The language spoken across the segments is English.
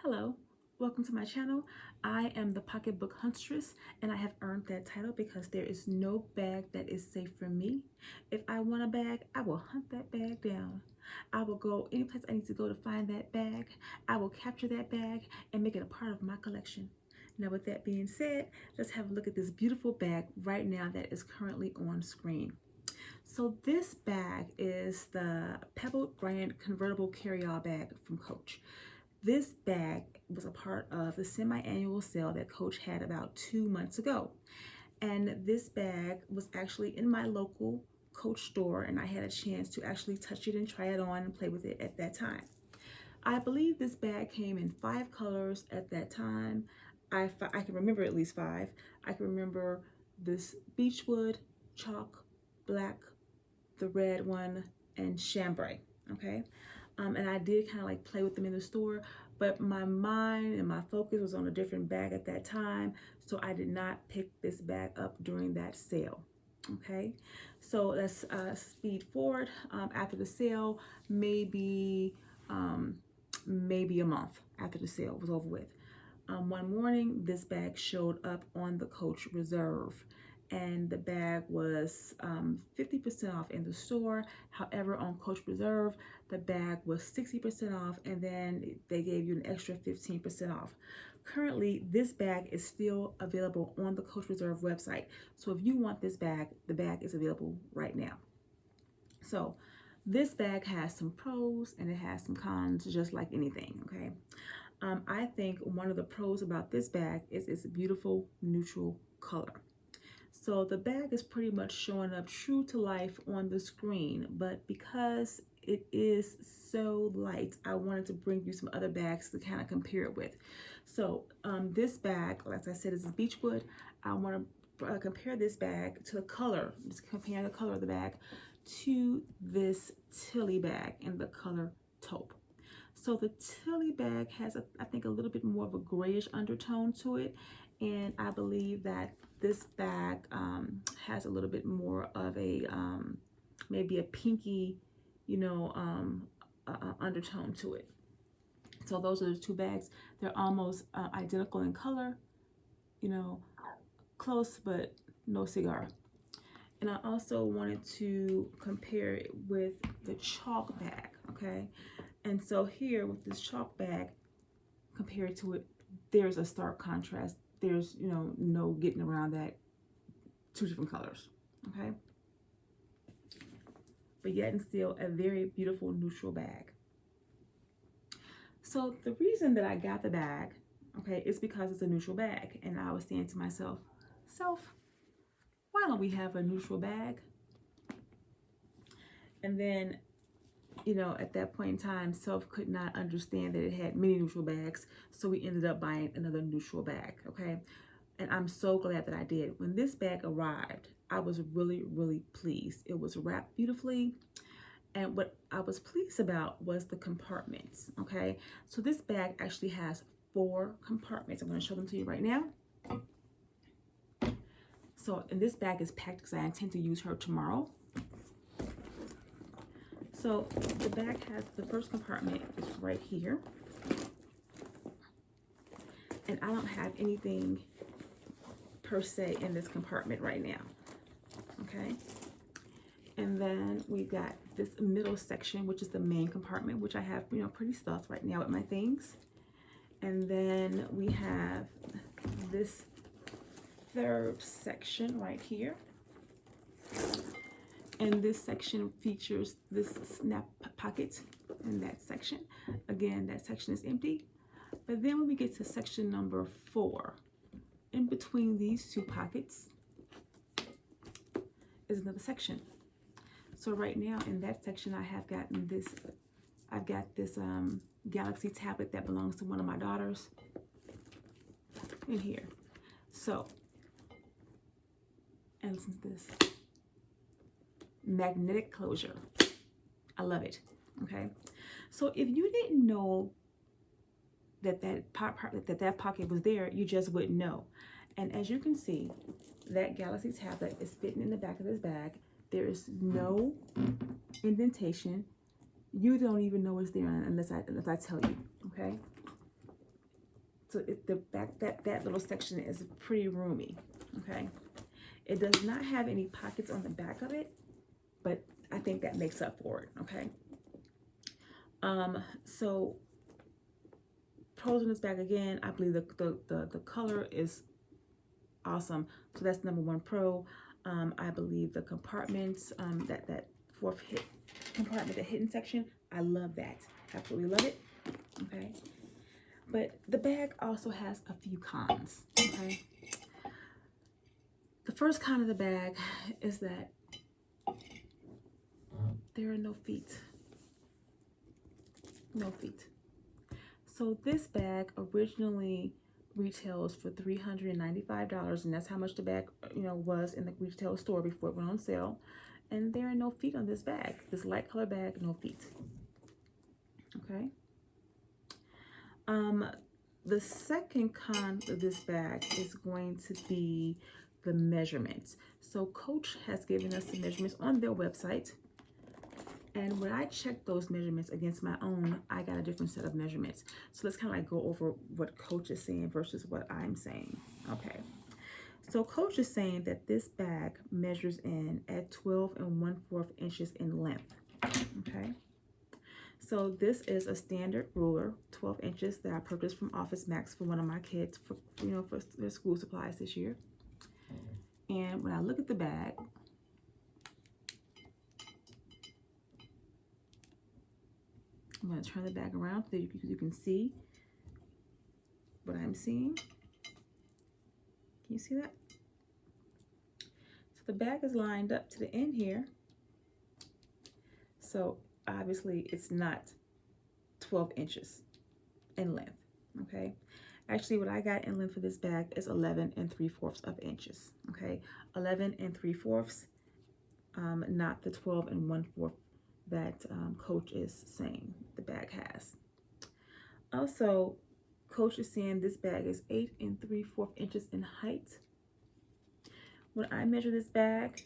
Hello, welcome to my channel. I am the pocketbook huntress and I have earned that title because there is no bag that is safe for me. If I want a bag, I will hunt that bag down. I will go any place I need to go to find that bag. I will capture that bag and make it a part of my collection. Now with that being said, let's have a look at this beautiful bag right now that is currently on screen. So this bag is the Bryant Convertible Carryall bag from Coach. This bag was a part of the semi-annual sale that Coach had about 2 months ago. And this bag was actually in my local Coach store, and I had a chance to actually touch it and try it on and play with it at that time. I believe this bag came in 5 colors at that time. I can remember at least 5. I can remember this beechwood, chalk, black, the red one, and chambray. Okay. And I did kind of like play with them in the store, but my mind and my focus was on a different bag at that time, so I did not pick this bag up during that sale. Okay, so let's speed forward. After the sale, maybe a month after the sale was over with, one morning this bag showed up on the Coach Reserve, and the bag was 50% off in the store. However, on Coach Reserve, the bag was 60% off, and then they gave you an extra 15% off. Currently, this bag is still available on the Coach Reserve website. So if you want this bag, the bag is available right now. So this bag has some pros and it has some cons, just like anything, okay? I think one of the pros about this bag is its beautiful neutral color. So the bag is pretty much showing up true to life on the screen, but because it is so light, I wanted to bring you some other bags to kind of compare it with. So this bag, like I said, is a beechwood. I want to compare this bag to the color, just compare the color of the bag to this Tilly bag in the color taupe. So the Tilly bag has, I think, a little bit more of a grayish undertone to it. And I believe that this bag has a little bit more of a, maybe a pinky, undertone to it. So those are the two bags. They're almost identical in color, close, but no cigar. And I also wanted to compare it with the chalk bag, okay? And so here with this chalk bag, compared to it, there's a stark contrast. There's, no getting around that. Two different colors, okay? But yet and still a very beautiful neutral bag. So the reason that I got the bag, okay, is because it's a neutral bag. And I was saying to myself, why don't we have a neutral bag? And then, at that point in time, Self could not understand that it had many neutral bags. So we ended up buying another neutral bag, okay? And I'm so glad that I did. When this bag arrived, I was really, really pleased. It was wrapped beautifully. And what I was pleased about was the compartments, okay? So this bag actually has 4 compartments. I'm going to show them to you right now. So, and this bag is packed because I intend to use her tomorrow. So the bag has, the first compartment is right here. And I don't have anything per se in this compartment right now, okay? And then we got this middle section, which is the main compartment, which I have, pretty stuffed right now with my things. And then we have this third section right here. And this section features this snap pocket in that section. Again, that section is empty. But then when we get to section number 4, in between these 2 pockets is another section. So right now in that section, I've got this Galaxy tablet that belongs to one of my daughters in here. So, and listen to this. Magnetic closure. I love it, okay? So if you didn't know that pocket was there, you just wouldn't know. And as you can see, that Galaxy tablet is fitting in the back of this bag. There is no indentation. You don't even know it's there unless I tell you, okay? So the back, that little section is pretty roomy, okay? It does not have any pockets on the back of it, but I think that makes up for it, okay? So pros on this bag again, I believe the color is awesome. So that's number one pro. I believe the compartments, that fourth compartment, the hidden section, I love that. Absolutely love it, okay? But the bag also has a few cons, okay? The first con of the bag is that there are no feet. No feet. So this bag originally retails for $395, and that's how much the bag, was in the retail store before it went on sale. And there are no feet on this bag. This light color bag, no feet. Okay. The second con of this bag is going to be the measurements. So Coach has given us the measurements on their website. And when I checked those measurements against my own, I got a different set of measurements. So let's kind of like go over what Coach is saying versus what I'm saying. Okay. So Coach is saying that this bag measures in at 12 1/4 inches in length. Okay. So this is a standard ruler, 12 inches, that I purchased from Office Max for one of my kids for their school supplies this year. And when I look at the bag, I'm going to turn the bag around so you can see what I'm seeing. Can you see that? So the bag is lined up to the end here. So obviously it's not 12 inches in length, okay? Actually, what I got in length for this bag is 11 3/4 of inches, okay? 11 3/4, not the 12 1/4 that Coach is saying the bag has. Also, Coach is saying this bag is 8 3/4 inches in height. When I measure this bag,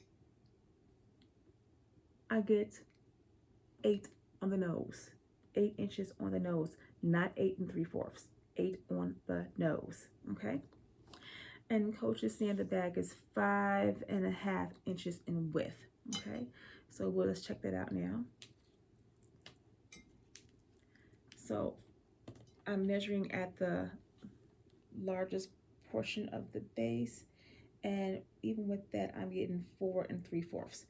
I get 8 on the nose, 8 inches on the nose, not 8 3/4, 8 on the nose, okay? And Coach is saying the bag is 5 1/2 inches in width, okay? So let's check that out now. So I'm measuring at the largest portion of the base, and even with that, I'm getting 4 3/4,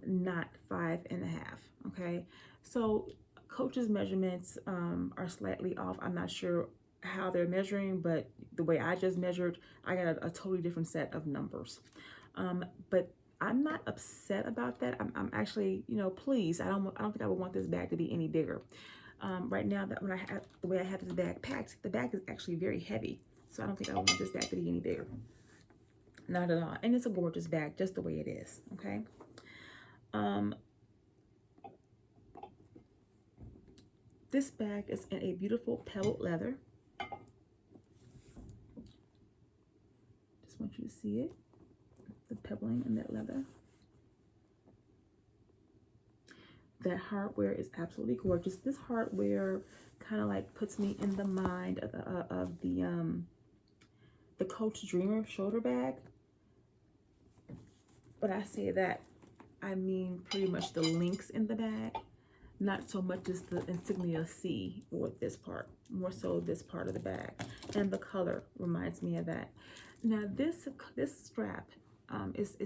not 5 1/2, okay? So Coach's measurements are slightly off. I'm not sure how they're measuring, but the way I just measured, I got a totally different set of numbers. But I'm not upset about that. I'm actually, pleased. I don't think I would want this bag to be any bigger. Right now, that the way I have this bag packed, the bag is actually very heavy. So I don't think I want this bag to be any bigger. Not at all. And it's a gorgeous bag just the way it is, okay? This bag is in a beautiful pebbled leather. Just want you to see it, the pebbling in that leather. That hardware is absolutely gorgeous. This hardware kind of like puts me in the mind of the Coach Dreamer shoulder bag. But I say that, I mean pretty much the links in the bag, not so much as the insignia C or this part, more so this part of the bag. And the color reminds me of that. Now this strap it's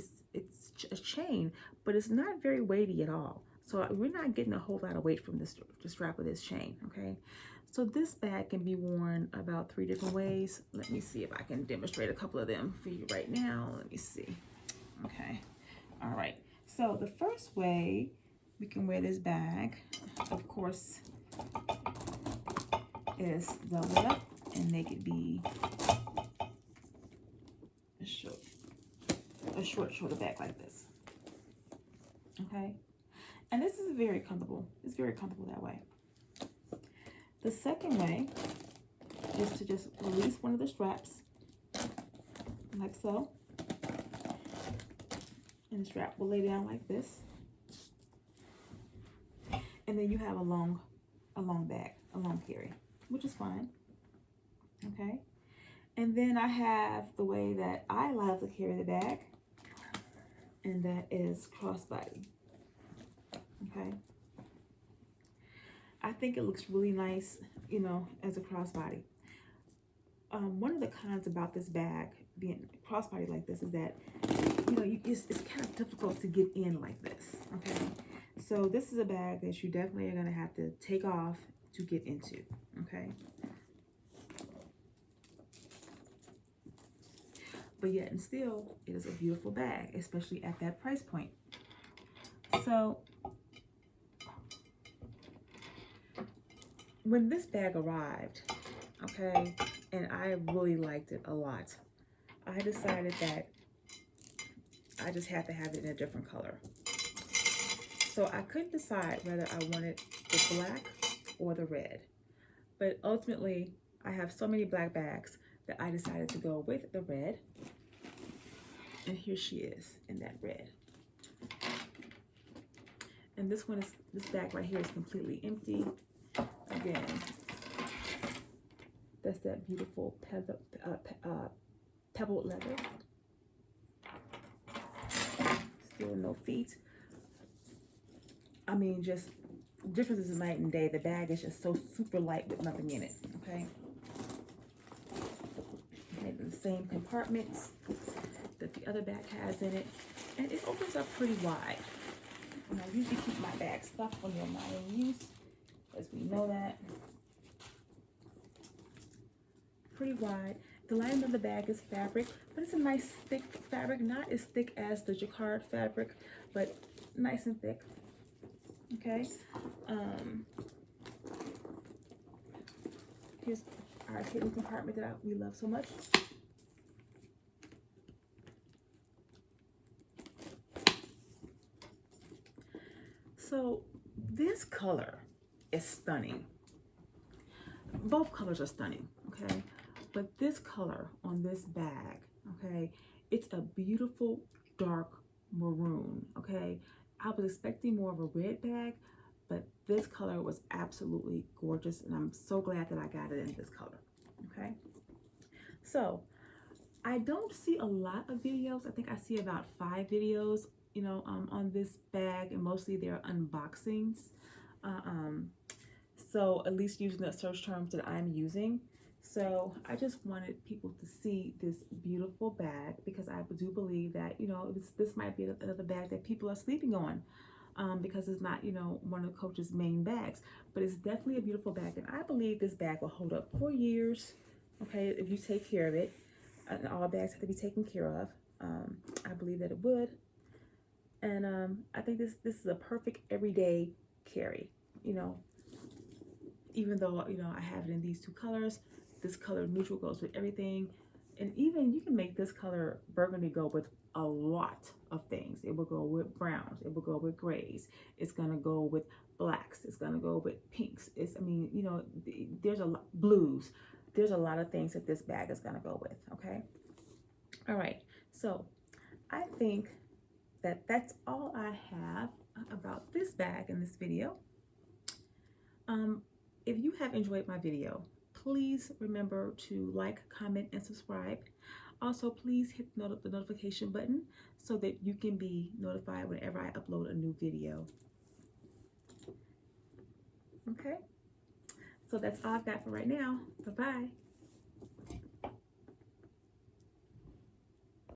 a chain, but it's not very weighty at all. So we're not getting a whole lot of weight from the strap of this chain, okay? So this bag can be worn about 3 different ways. Let me see if I can demonstrate a couple of them for you right now. Let me see. Okay, all right. So the first way we can wear this bag, of course, is double it up and make it be a short shoulder bag like this, okay? And this is very comfortable. It's very comfortable that way. The second way is to just release one of the straps, like so. And the strap will lay down like this. And then you have a long bag, a long carry, which is fine. Okay. And then I have the way that I love to carry the bag, and that is crossbody. Okay. I think it looks really nice, you know, as a crossbody. One of the cons about this bag being crossbody like this is that, you know, it's kind of difficult to get in like this. Okay. So this is a bag that you definitely are going to have to take off to get into. Okay. But yet and still, it is a beautiful bag, especially at that price point. So when this bag arrived, okay, and I really liked it a lot, I decided that I just had to have it in a different color. So I couldn't decide whether I wanted the black or the red. But ultimately, I have so many black bags that I decided to go with the red. And here she is in that red. And this bag right here is completely empty. Again, that's that beautiful pebbled leather. Still no feet. I mean, just differences in night and day. The bag is just so super light with nothing in it. Okay. And the same compartments that the other bag has in it, and it opens up pretty wide. And I usually keep my bag stuffed when they're not in use, as we know that. Pretty wide. The lining of the bag is fabric, but it's a nice thick fabric, not as thick as the jacquard fabric, but nice and thick. Okay. Here's our hidden compartment that we love so much. So this color is stunning. Both colors are stunning, okay? But this color on this bag, okay, it's a beautiful dark maroon, okay? I was expecting more of a red bag, but this color was absolutely gorgeous, and I'm so glad that I got it in this color, okay? So I don't see a lot of videos. I think I see about 5 videos, you know, on this bag, and mostly they're unboxings. So at least using the search terms that I'm using. So I just wanted people to see this beautiful bag, because I do believe that, you know, this might be another bag that people are sleeping on, because it's not, you know, one of Coach's main bags, but it's definitely a beautiful bag. And I believe this bag will hold up for years, okay, if you take care of it. And all bags have to be taken care of. I believe that it would. And I think this is a perfect everyday carry, you know, even though, you know, I have it in these 2 colors. This color neutral goes with everything. And even you can make this color burgundy go with a lot of things. It will go with browns. It will go with grays. It's going to go with blacks. It's going to go with pinks. I mean, you know, there's a lot, blues. There's a lot of things that this bag is going to go with, okay? All right. So I think that that's all I have about this bag in this video. If you have enjoyed my video, please remember to like, comment, and subscribe. Also, please hit the notification button so that you can be notified whenever I upload a new video. Okay? So that's all I've got for right now. Bye-bye.